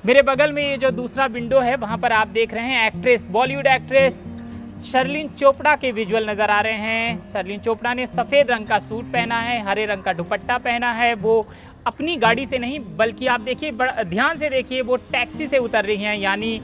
मेरे बगल में ये जो दूसरा विंडो है वहाँ पर आप देख रहे हैं एक्ट्रेस, बॉलीवुड एक्ट्रेस शर्लिन चोपड़ा के विजुअल नज़र आ रहे हैं। शर्लिन चोपड़ा ने सफ़ेद रंग का सूट पहना है, हरे रंग का दुपट्टा पहना है। वो अपनी गाड़ी से नहीं बल्कि आप देखिए, ध्यान से देखिए, वो टैक्सी से उतर रही हैं। यानी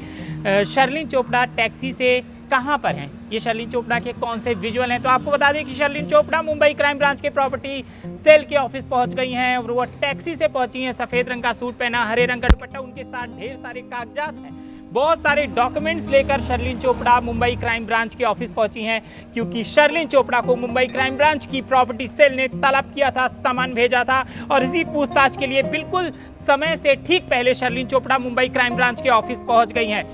शर्लिन चोपड़ा टैक्सी से कहाँ पर हैं, ये शर्लिन चोपड़ा के कौन से विजुअल हैं। तो आपको बता दें कि शर्लिन चोपड़ा मुंबई क्राइम ब्रांच के प्रॉपर्टी सेल के ऑफिस पहुंच गई हैं और वो टैक्सी से पहुंची हैं। सफ़ेद रंग का सूट पहना, हरे रंग का दुपट्टा, उनके साथ ढेर सारे कागजात हैं, बहुत सारे डॉक्यूमेंट्स लेकर शर्लिन चोपड़ा मुंबई क्राइम ब्रांच के ऑफिस पहुंची हैं, क्योंकि शर्लिन चोपड़ा को मुंबई क्राइम ब्रांच की प्रॉपर्टी सेल ने तलब किया था, सामान भेजा था और इसी पूछताछ के लिए बिल्कुल समय से ठीक पहले शर्लिन चोपड़ा मुंबई क्राइम ब्रांच के ऑफिस पहुंच गई हैं।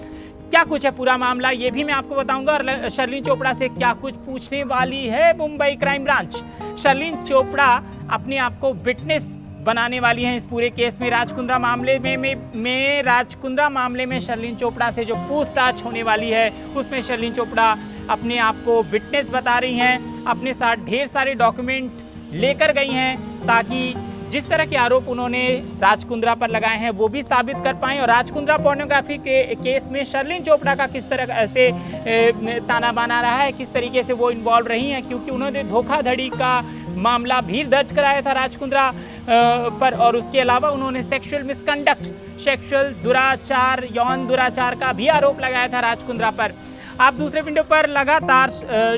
क्या कुछ है पूरा मामला, ये भी मैं आपको बताऊंगा और शर्लिन चोपड़ा से क्या कुछ पूछने वाली है मुंबई क्राइम ब्रांच। शर्लिन चोपड़ा अपने आप को विटनेस बनाने वाली हैं इस पूरे केस में। राजकुंद्रा मामले में राजकुंद्रा मामले में शर्लिन चोपड़ा से जो पूछताछ होने वाली है उसमें शर्लिन चोपड़ा अपने आप को विटनेस बता रही हैं। अपने साथ ढेर सारे डॉक्यूमेंट लेकर गई हैं ताकि जिस तरह के आरोप उन्होंने राजकुंद्रा पर लगाए हैं वो भी साबित कर पाएं। और राजकुंद्रा पोर्नोग्राफी के केस में शर्लिन चोपड़ा का किस तरह से ताना बाना रहा है, किस तरीके से वो इन्वॉल्व रही हैं, क्योंकि उन्होंने धोखाधड़ी का मामला भी दर्ज कराया था राजकुंद्रा पर। और उसके अलावा उन्होंने सेक्सुअल मिसकंडक्ट, सेक्सुअल दुराचार, यौन दुराचार का भी आरोप लगाया था राजकुंद्रा पर। आप दूसरे विंडो पर लगातार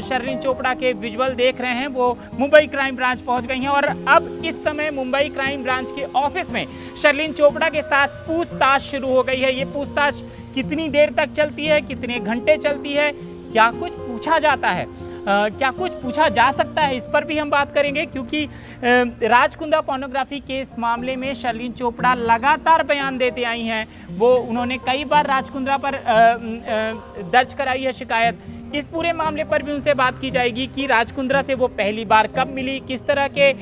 शर्लिन चोपड़ा के विजुअल देख रहे हैं। वो मुंबई क्राइम ब्रांच पहुंच गई हैं और अब इस समय मुंबई क्राइम ब्रांच के ऑफिस में शर्लिन चोपड़ा के साथ पूछताछ शुरू हो गई है। ये पूछताछ कितनी देर तक चलती है, कितने घंटे चलती है, क्या कुछ पूछा जाता है, क्या कुछ पूछा जा सकता है, इस पर भी हम बात करेंगे, क्योंकि राजकुंद्रा पोर्नोग्राफी के इस मामले में शर्लिन चोपड़ा लगातार बयान देते आई हैं। वो उन्होंने कई बार राजकुंद्रा पर दर्ज कराई है शिकायत। इस पूरे मामले पर भी उनसे बात की जाएगी कि राजकुंद्रा से वो पहली बार कब मिली, किस तरह के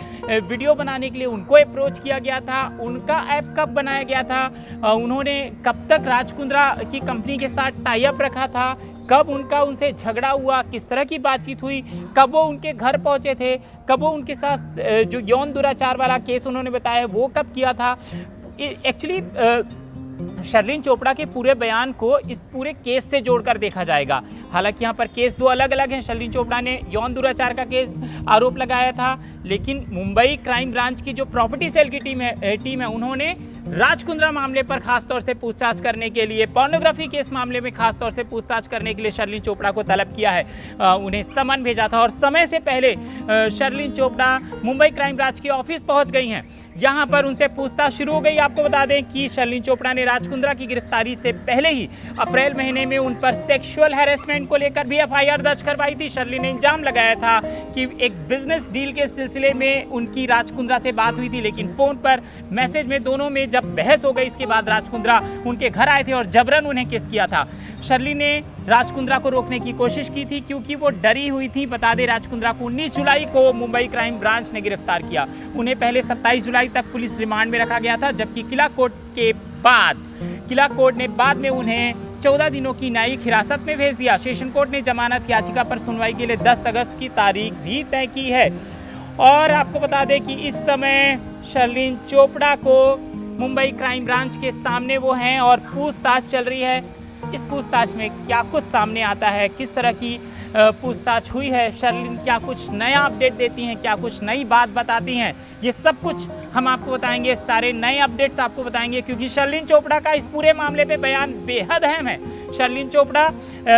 वीडियो बनाने के लिए उनको अप्रोच किया गया था, उनका ऐप कब बनाया गया था, उन्होंने कब तक राजकुंद्रा की कंपनी के साथ टाई अप रखा था, कब उनसे झगड़ा हुआ, किस तरह की बातचीत हुई, कब वो उनके घर पहुंचे थे, कब वो उनके साथ जो यौन दुराचार वाला केस उन्होंने बताया वो कब किया था। एक्चुअली शर्लिन चोपड़ा के पूरे बयान को इस पूरे केस से जोड़कर देखा जाएगा। हालांकि यहाँ पर केस दो अलग अलग हैं। शर्लिन चोपड़ा ने यौन दुराचार का केस आरोप लगाया था, लेकिन मुंबई क्राइम ब्रांच की जो प्रॉपर्टी सेल की टीम है उन्होंने राजकुंद्रा मामले पर खासतौर से पूछताछ करने के लिए, पोर्नोग्राफी के इस मामले में खासतौर से पूछताछ करने के लिए शर्लिन चोपड़ा को तलब किया है, उन्हें समन भेजा था और समय से पहले शर्लिन चोपड़ा मुंबई क्राइम ब्रांच के ऑफिस पहुंच गई हैं। यहाँ पर उनसे पूछताछ शुरू हो गई। आपको बता दें कि शर्लिन चोपड़ा ने राजकुंद्रा की गिरफ्तारी से पहले ही अप्रैल महीने में उन पर सेक्सुअल हैरेसमेंट को लेकर भी एफआईआर दर्ज करवाई थी। शर्लिन ने इल्जाम लगाया था कि एक बिजनेस डील के सिलसिले में उनकी राजकुंद्रा से बात हुई थी, लेकिन फोन पर मैसेज में दोनों में जब बहस हो गई, इसके बाद राजकुंद्रा उनके घर आए थे और जबरन उन्हें किस किया था। शर्लिन ने राजकुंद्रा को रोकने की कोशिश की थी क्योंकि वो डरी हुई थी। बता दें राजकुंद्रा को 19 जुलाई को मुंबई क्राइम ब्रांच ने गिरफ्तार किया। उन्हें पहले 27 जुलाई तक पुलिस रिमांड में रखा गया था, जबकि किला कोर्ट ने बाद में उन्हें 14 दिनों की न्यायिक हिरासत में भेज दिया। सेशन कोर्ट ने जमानत याचिका पर सुनवाई के लिए 10 अगस्त की तारीख भी तय की है। और आपको बता दें कि इस समय शर्लिन चोपड़ा को मुंबई क्राइम ब्रांच के सामने वो हैं और पूछताछ चल रही है। इस पूछताछ में क्या कुछ सामने आता है, किस तरह की पूछताछ हुई है, शर्लिन क्या कुछ नया अपडेट देती हैं, क्या कुछ नई बात बताती हैं, ये सब कुछ हम आपको बताएंगे। सारे नए अपडेट्स आपको बताएंगे, क्योंकि शर्लिन चोपड़ा का इस पूरे मामले पे बयान बेहद अहम है। शर्लिन चोपड़ा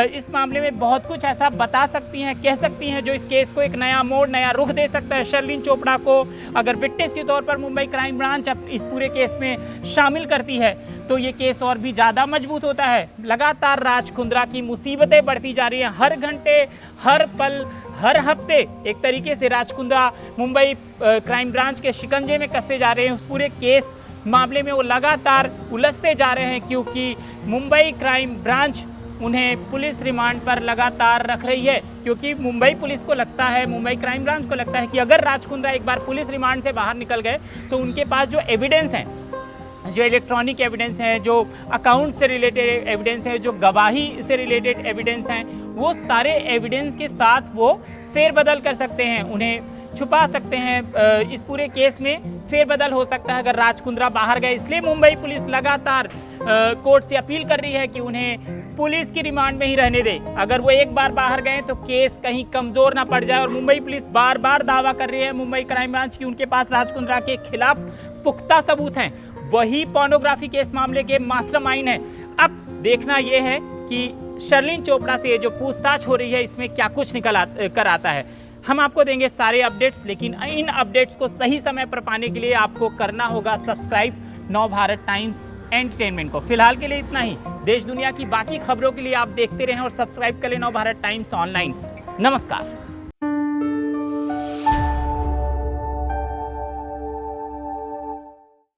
इस मामले में बहुत कुछ ऐसा बता सकती हैं, कह सकती हैं, जो इस केस को एक नया मोड़, नया रुख दे सकता है। शर्लिन चोपड़ा को अगर विटनेस के तौर पर मुंबई क्राइम ब्रांच इस पूरे केस में शामिल करती है तो ये केस और भी ज़्यादा मजबूत होता है। लगातार राजकुंद्रा की मुसीबतें बढ़ती जा रही हैं, हर घंटे, हर पल, हर हफ्ते एक तरीके से राजकुंद्रा मुंबई क्राइम ब्रांच के शिकंजे में कसते जा रहे हैं। उस पूरे केस मामले में वो लगातार उलझते जा रहे हैं, क्योंकि मुंबई क्राइम ब्रांच उन्हें पुलिस रिमांड पर लगातार रख रही है, क्योंकि मुंबई पुलिस को लगता है, मुंबई क्राइम ब्रांच को लगता है कि अगर राजकुंद्रा एक बार पुलिस रिमांड से बाहर निकल गए तो उनके पास जो एविडेंस हैं, जो इलेक्ट्रॉनिक एविडेंस हैं, जो अकाउंट से रिलेटेड एविडेंस है, जो गवाही से रिलेटेड एविडेंस हैं, वो सारे एविडेंस के साथ वो फेरबदल कर सकते हैं, उन्हें छुपा सकते हैं, इस पूरे केस में फेरबदल हो सकता है अगर राज कुंद्रा बाहर गए। इसलिए मुंबई पुलिस लगातार कोर्ट से अपील कर रही है कि उन्हें पुलिस की रिमांड में ही रहने दे। अगर वो एक बार बाहर गए तो केस कहीं कमजोर ना पड़ जाए। और मुंबई पुलिस बार बार दावा कर रही है, मुंबई क्राइम ब्रांच, की उनके पास राज कुंद्रा के खिलाफ पुख्ता सबूत हैं। वही पोर्नोग्राफी के इस मामले के मास्टरमाइंड हैं। अब देखना यह है कि शर्लिन चोपड़ा से जो पूछताछ हो रही है इसमें क्या कुछ निकल कर आता है। हम आपको देंगे सारे अपडेट्स, लेकिन इन अपडेट्स को सही समय पर पाने के लिए आपको करना होगा सब्सक्राइब नवभारत टाइम्स एंटरटेनमेंट को। फिलहाल के लिए इतना ही। देश दुनिया की बाकी खबरों के लिए आप देखते रहें और सब्सक्राइब कर लें नवभारत टाइम्स ऑनलाइन। नमस्कार।